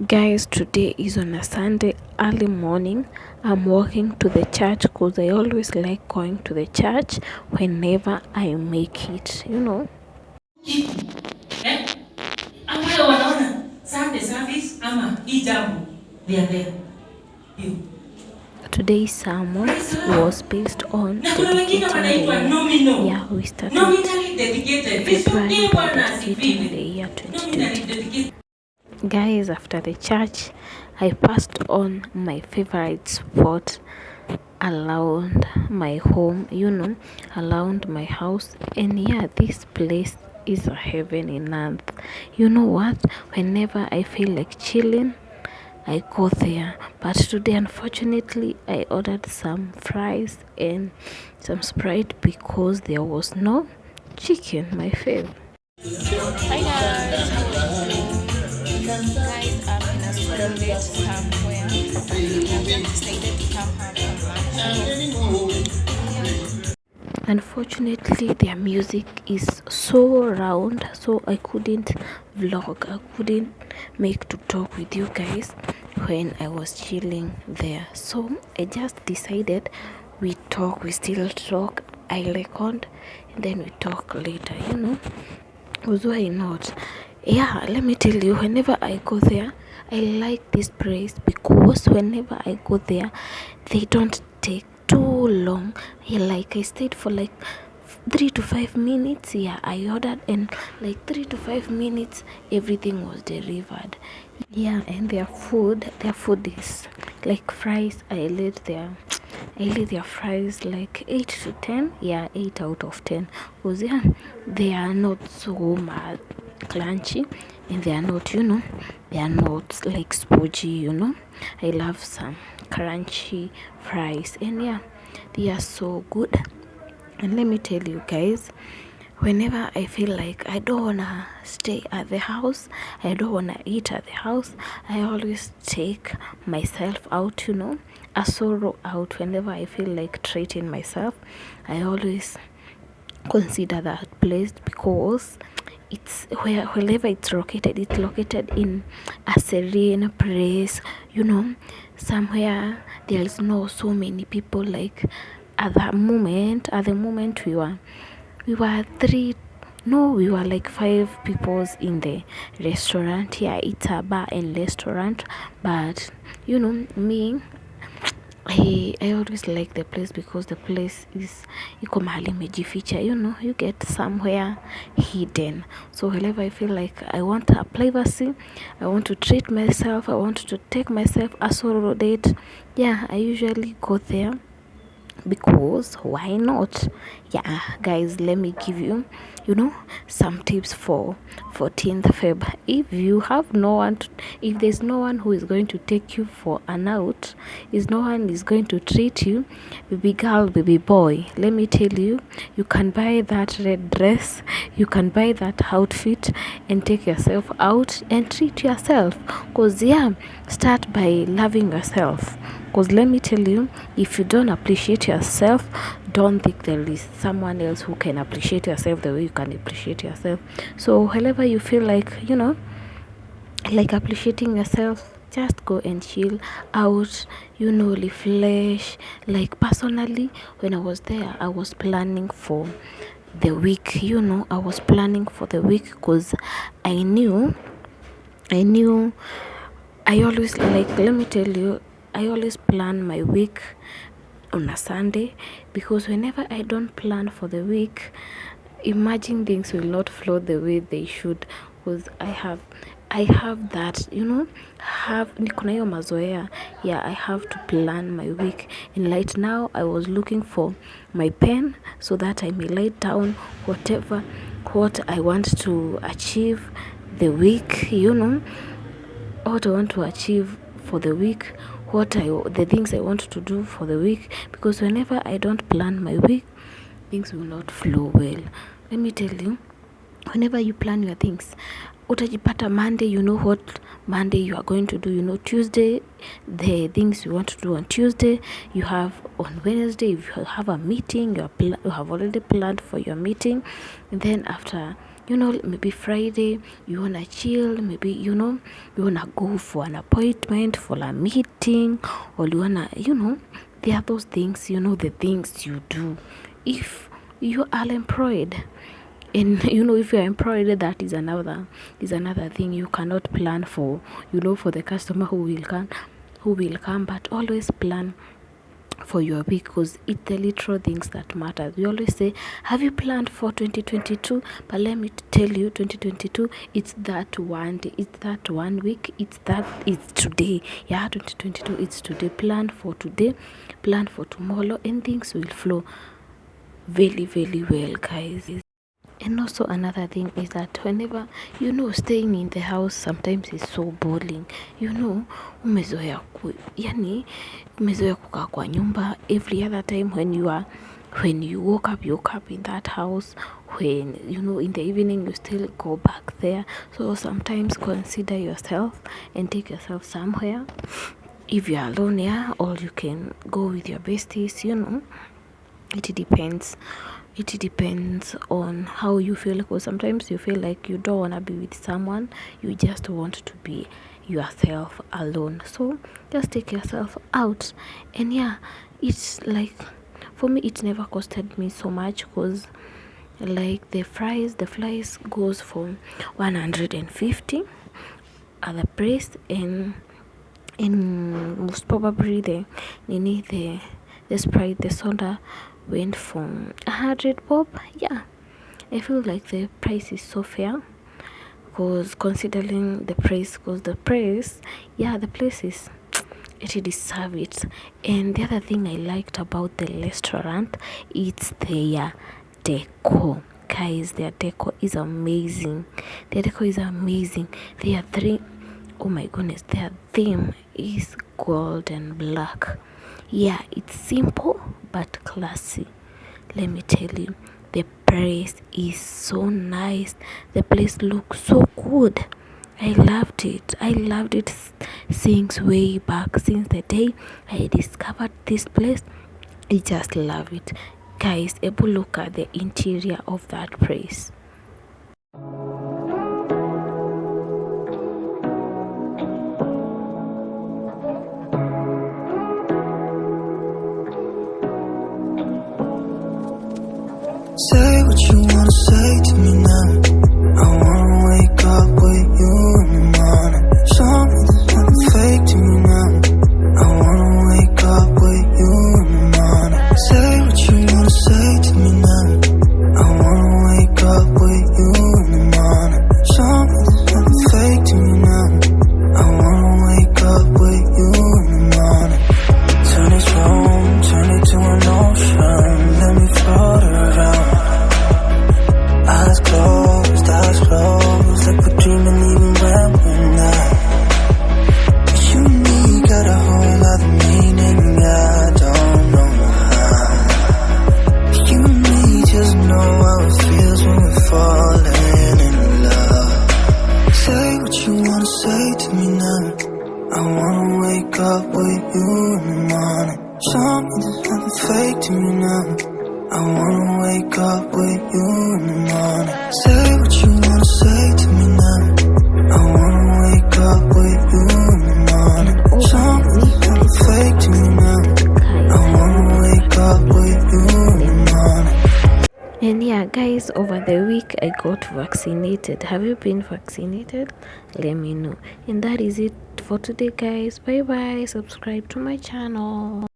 Guys, today is on a Sunday early morning. I'm walking to the church because I always like going to the church whenever I make it. Eh? Ambayo wanaona Sunday service ama hii jambo they are there. You. Today's sermon Praise the Lord. was based on Na kuna wengine dedicating the wanaitwa year. nominal. Yeah, we started Nominally dedicated. February Vizuri by Bwana dedicating the asifiwe. year Nominally 2020. dedicated. Guys, after the church, I passed on my favorite spot around my home, around my house. And yeah, this place is a heaven in earth. You know what? Whenever I feel like chilling, I go there. But today, unfortunately, I ordered some fries and some Sprite because there was no chicken, my fave. Hi guys, how are you? Guys, I'm in a school late somewhere. I've just decided to come have some lunch. Unfortunately, their music is so loud, so I couldn't vlog. I couldn't make to talk with you guys when I was chilling there. So I just decided we still talk. I record and then we talk later. Was why not? Yeah, let me tell you, whenever I go there, I like this place because whenever I go there, they don't take too long. Yeah, like I stayed for like 3 to 5 minutes. Yeah, I ordered and like 3 to 5 minutes, everything was delivered. Yeah, and their food is like fries. I rate their fries like 8 to 10. Yeah, 8 out of 10. Cause yeah, they are not so much crunchy, and they are not, they are not like spongy. I love some crunchy fries, and yeah, they are so good. And let me tell you guys, whenever I feel like I don't wanna stay at the house, I don't wanna eat at the house, I always take myself out, a solo out. Whenever I feel like treating myself, I always consider that place because wherever it's located in a serene place, somewhere there is no so many people. Like at the moment we were three, no, we were like 5 peoples in the restaurant. Yeah, it's a bar and restaurant, but me, I always like the place because the place is iko mahali imejificha. You get somewhere hidden. So whenever I feel like I want a privacy, I want to treat myself, I want to take myself a solo date, yeah, I usually go there because why not? Yeah, guys, let me give you some tips for 14th Feb. If there's no one who is going to take you for an out, is no one is going to treat you, baby girl, baby boy, let me tell you, you can buy that red dress, you can buy that outfit and take yourself out and treat yourself. Because yeah, start by loving yourself. Because let me tell you, if you don't appreciate yourself, don't think there is someone else who can appreciate yourself the way you can appreciate yourself. So whenever you feel like appreciating yourself, just go and chill out, refresh. Like personally, when I was there, I was planning for the week. I was planning for the week because I knew I always, like, let me tell you, I always plan my week on a Sunday, because whenever I don't plan for the week, imagine things will not flow the way they should. Because I have that, niko na hiyo mazoea. Yeah, I have to plan my week. And right now I was looking for my pen so that I may write down what I want to achieve the week, what I want to achieve for the week, the things I want to do for the week. Because whenever I don't plan my week, things will not flow well. Let me tell you, whenever you plan your things, utajipata Monday, you know what Monday you are going to do. Tuesday, the things you want to do on Tuesday, you have on Wednesday. If you have a meeting, you have already planned for your meeting. And then after maybe Friday you wanna chill, maybe you wanna go for an appointment, for a meeting, or you wanna there are those things, the things you do if you are employed. And if you're employed, that is another thing you cannot plan for, for the customer who will come, but always plan for your week, because it's the little things that matter. We always say, have you planned for 2022? But let me tell you, 2022, it's that one day, it's that 1 week, it's today. 2022, it's today. Plan for today, plan for tomorrow, and things will flow very, very well, guys. And also another thing is that whenever staying in the house sometimes is so boring. Umezoea kukaa kwa nyumba. Every other time when you woke up in that house. When in the evening you still go back there. So sometimes consider yourself and take yourself somewhere. If you are alone, or you can go with your besties. It depends on how you feel, because sometimes you feel like you don't want to be with someone, you just want to be yourself alone. So just take yourself out. And it's like, for me, it never costed me so much, because like the fries goes for 150 at the price, and most probably the Sprite, the soda went from 100 bob. I feel like the price is so fair, because considering the price, the place is, it deserve it. And the other thing I liked about the restaurant, it's their decor. Guys, their decor is amazing. Their oh my goodness, their theme is gold and black. It's simple but classy. Let me tell you, the place is so nice. The place looks so good. I loved it since way back, since the day I discovered this place. I just love it. Guys, able look at the interior of that place. Say what you wanna say to me now. I wanna wake up with you in the morning. Show me there's nothing fake to me now. I wanna wake up with you in the morning. Say what you wanna say to me now. I wanna wake up with you in the morning. Show me there's nothing fake to me now. I wanna wake up with you in the morning. Turn this room, turn it to an ocean. Let me float around. Eyes closed, like we're dreaming even when we're not. You and me got a whole other meaning, I don't know how. You and me just know how it feels when we're falling in love. Say what you wanna say to me now. I wanna wake up with you in the morning. Show me there's nothing fake to me now. I wanna wake up with you in the morning. Say what you wanna say to me now. I wanna wake up with you in the morning. Show me there's nothing fake to me now. I wanna wake up with you in the morning. And guys, over the week I got vaccinated. Have you been vaccinated? Let me know. And that is it for today, guys. Bye bye. Subscribe to my channel.